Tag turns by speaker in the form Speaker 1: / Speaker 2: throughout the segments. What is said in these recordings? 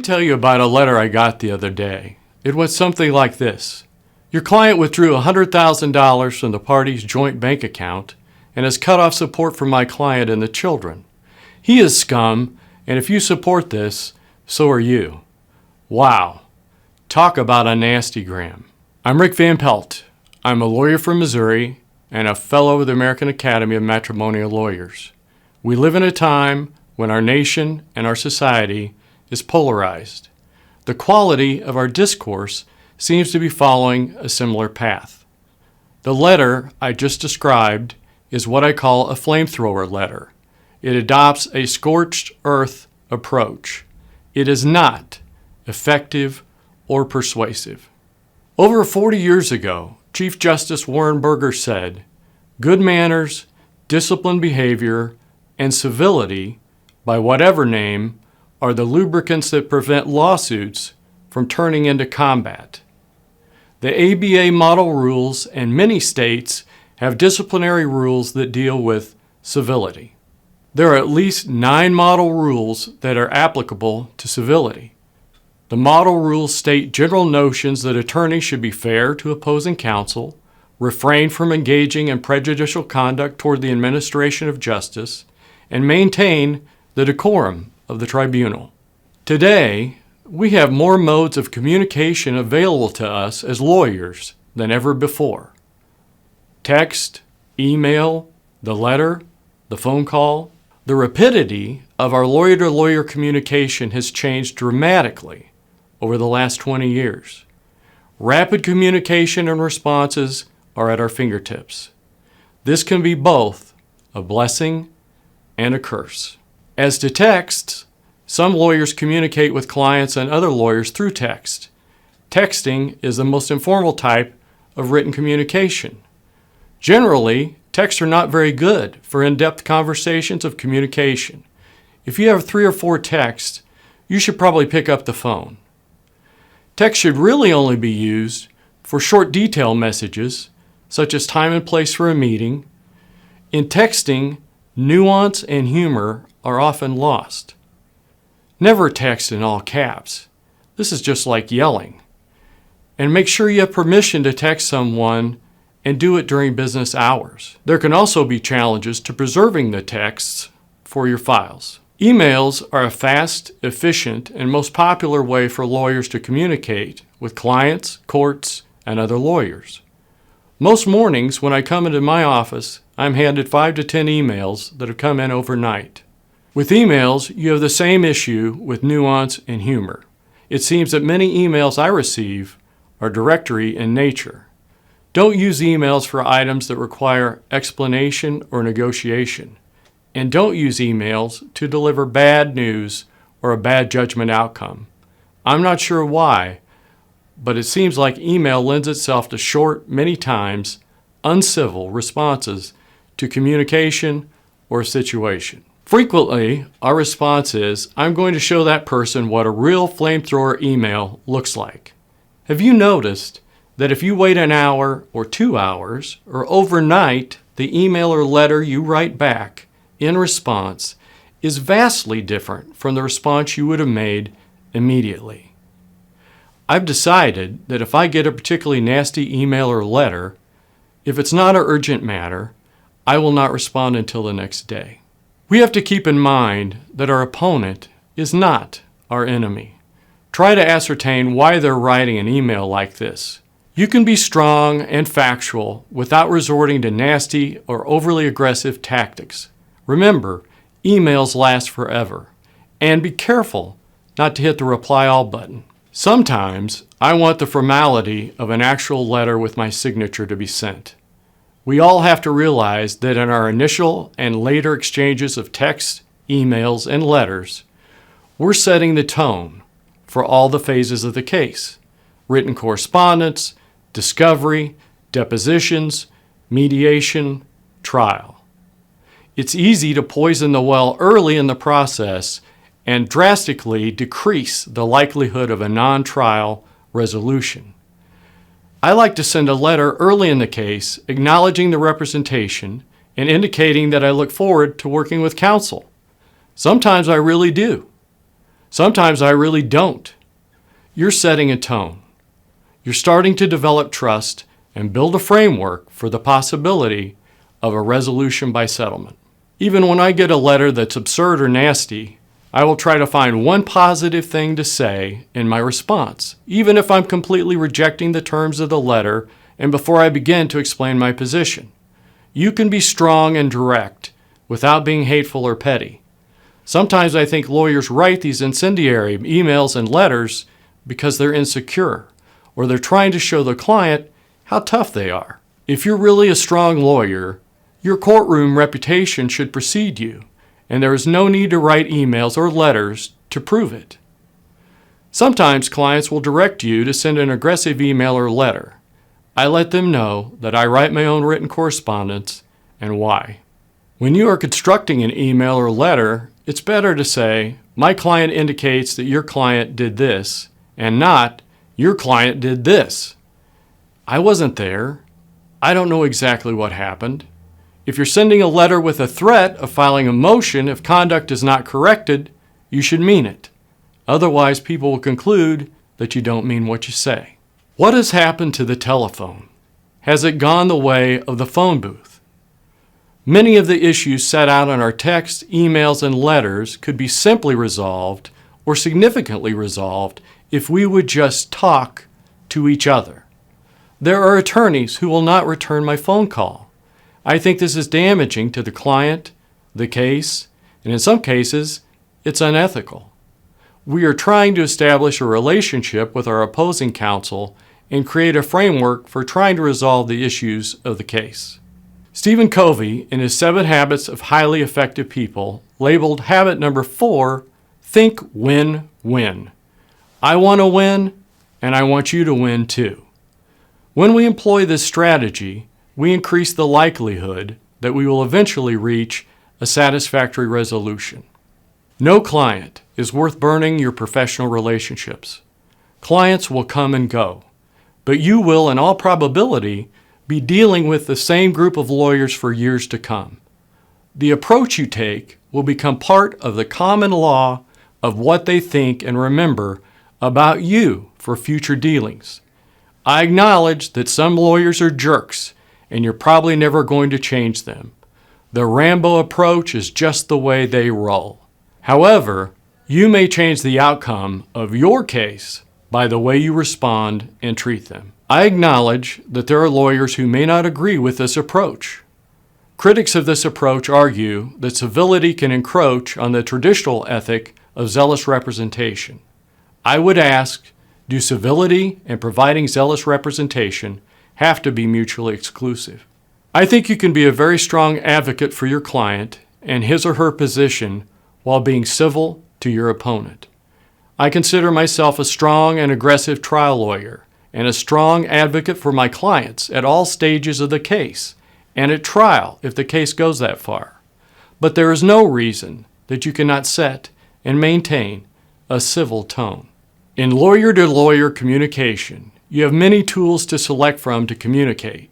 Speaker 1: tell you about a letter I got the other day. It was something like this. Your client withdrew $100,000 from the party's joint bank account and has cut off support from my client and the children. He is scum, and if you support this, so are you. Wow. Talk about a nasty gram. I'm Rick Van Pelt. I'm a lawyer from Missouri and a fellow of the American Academy of Matrimonial Lawyers. We live in a time when our nation and our society is polarized. The quality of our discourse seems to be following a similar path. The letter I just described is what I call a flamethrower letter. It adopts a scorched earth approach. It is not effective or persuasive. Over 40 years ago, Chief Justice Warren Burger said, "Good manners, disciplined behavior, and civility, by whatever name, are the lubricants that prevent lawsuits from turning into combat." The ABA model rules and many states have disciplinary rules that deal with civility. There are at least 9 model rules that are applicable to civility. The model rules state general notions that attorneys should be fair to opposing counsel, refrain from engaging in prejudicial conduct toward the administration of justice, and maintain the decorum of the tribunal. Today, we have more modes of communication available to us as lawyers than ever before. Text, email, the letter, the phone call. The rapidity of our lawyer-to-lawyer communication has changed dramatically over the last 20 years. Rapid communication and responses are at our fingertips. This can be both a blessing and a curse. As to texts, some lawyers communicate with clients and other lawyers through text. Texting is the most informal type of written communication. Generally, texts are not very good for in-depth conversations of communication. If you have 3 or 4 texts, you should probably pick up the phone. Text should really only be used for short detail messages, such as time and place for a meeting. In texting, nuance and humor are often lost. Never text in all caps. This is just like yelling. And make sure you have permission to text someone and do it during business hours. There can also be challenges to preserving the texts for your files. Emails are a fast, efficient, and most popular way for lawyers to communicate with clients, courts, and other lawyers. Most mornings when I come into my office, I'm handed 5 to 10 emails that have come in overnight. With emails, you have the same issue with nuance and humor. It seems that many emails I receive are directory in nature. Don't use emails for items that require explanation or negotiation. And don't use emails to deliver bad news or a bad judgment outcome. I'm not sure why, but it seems like email lends itself to short, many times uncivil responses to communication or situation. Frequently, our response is, "I'm going to show that person what a real flamethrower email looks like." Have you noticed that if you wait an hour or 2 hours or overnight, the email or letter you write back in response is vastly different from the response you would have made immediately? I've decided that if I get a particularly nasty email or letter, if it's not an urgent matter, I will not respond until the next day. We have to keep in mind that our opponent is not our enemy. Try to ascertain why they're writing an email like this. You can be strong and factual without resorting to nasty or overly aggressive tactics. Remember, emails last forever. And be careful not to hit the reply all button. Sometimes I want the formality of an actual letter with my signature to be sent. We all have to realize that in our initial and later exchanges of text, emails, and letters, we're setting the tone for all the phases of the case: written correspondence, discovery, depositions, mediation, trial. It's easy to poison the well early in the process and drastically decrease the likelihood of a non-trial resolution. I like to send a letter early in the case acknowledging the representation and indicating that I look forward to working with counsel. Sometimes I really do. Sometimes I really don't. You're setting a tone. You're starting to develop trust and build a framework for the possibility of a resolution by settlement. Even when I get a letter that's absurd or nasty, I will try to find one positive thing to say in my response, even if I'm completely rejecting the terms of the letter and before I begin to explain my position. You can be strong and direct without being hateful or petty. Sometimes I think lawyers write these incendiary emails and letters because they're insecure, or they're trying to show the client how tough they are. If you're really a strong lawyer, your courtroom reputation should precede you, and there is no need to write emails or letters to prove it. Sometimes clients will direct you to send an aggressive email or letter. I let them know that I write my own written correspondence and why. When you are constructing an email or letter, it's better to say, "My client indicates that your client did this," and not, "Your client did this." I wasn't there. I don't know exactly what happened. If you're sending a letter with a threat of filing a motion if conduct is not corrected, you should mean it. Otherwise, people will conclude that you don't mean what you say. What has happened to the telephone? Has it gone the way of the phone booth? Many of the issues set out in our texts, emails, and letters could be simply resolved or significantly resolved if we would just talk to each other. There are attorneys who will not return my phone call. I think this is damaging to the client, the case, and in some cases, it's unethical. We are trying to establish a relationship with our opposing counsel and create a framework for trying to resolve the issues of the case. Stephen Covey, in his 7 Habits of Highly Effective People, labeled habit number 4, think win-win. I want to win, and I want you to win too. When we employ this strategy, we increase the likelihood that we will eventually reach a satisfactory resolution. No client is worth burning your professional relationships. Clients will come and go, but you will, in all probability, be dealing with the same group of lawyers for years to come. The approach you take will become part of the common law of what they think and remember about you for future dealings. I acknowledge that some lawyers are jerks, and you're probably never going to change them. The Rambo approach is just the way they roll. However, you may change the outcome of your case by the way you respond and treat them. I acknowledge that there are lawyers who may not agree with this approach. Critics of this approach argue that civility can encroach on the traditional ethic of zealous representation. I would ask, do civility and providing zealous representation have to be mutually exclusive? I think you can be a very strong advocate for your client and his or her position while being civil to your opponent. I consider myself a strong and aggressive trial lawyer and a strong advocate for my clients at all stages of the case and at trial if the case goes that far. But there is no reason that you cannot set and maintain a civil tone. In lawyer-to-lawyer communication, you have many tools to select from to communicate.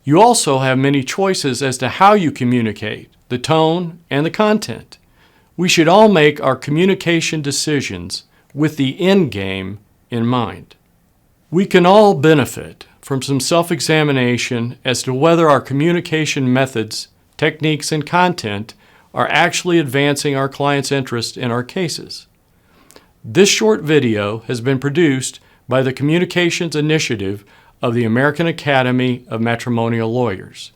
Speaker 1: You also have many choices as to how you communicate, the tone, and the content. We should all make our communication decisions with the end game in mind. We can all benefit from some self-examination as to whether our communication methods, techniques, and content are actually advancing our client's interest in our cases. This short video has been produced by the Communications Initiative of the American Academy of Matrimonial Lawyers.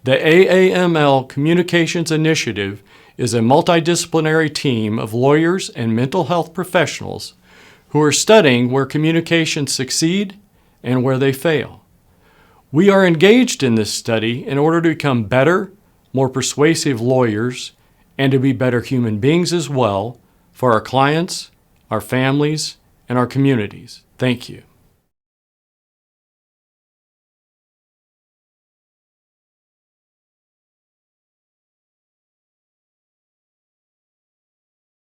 Speaker 1: The AAML Communications Initiative is a multidisciplinary team of lawyers and mental health professionals who are studying where communications succeed and where they fail. We are engaged in this study in order to become better, more persuasive lawyers and to be better human beings as well for our clients, our families, and our communities. Thank you.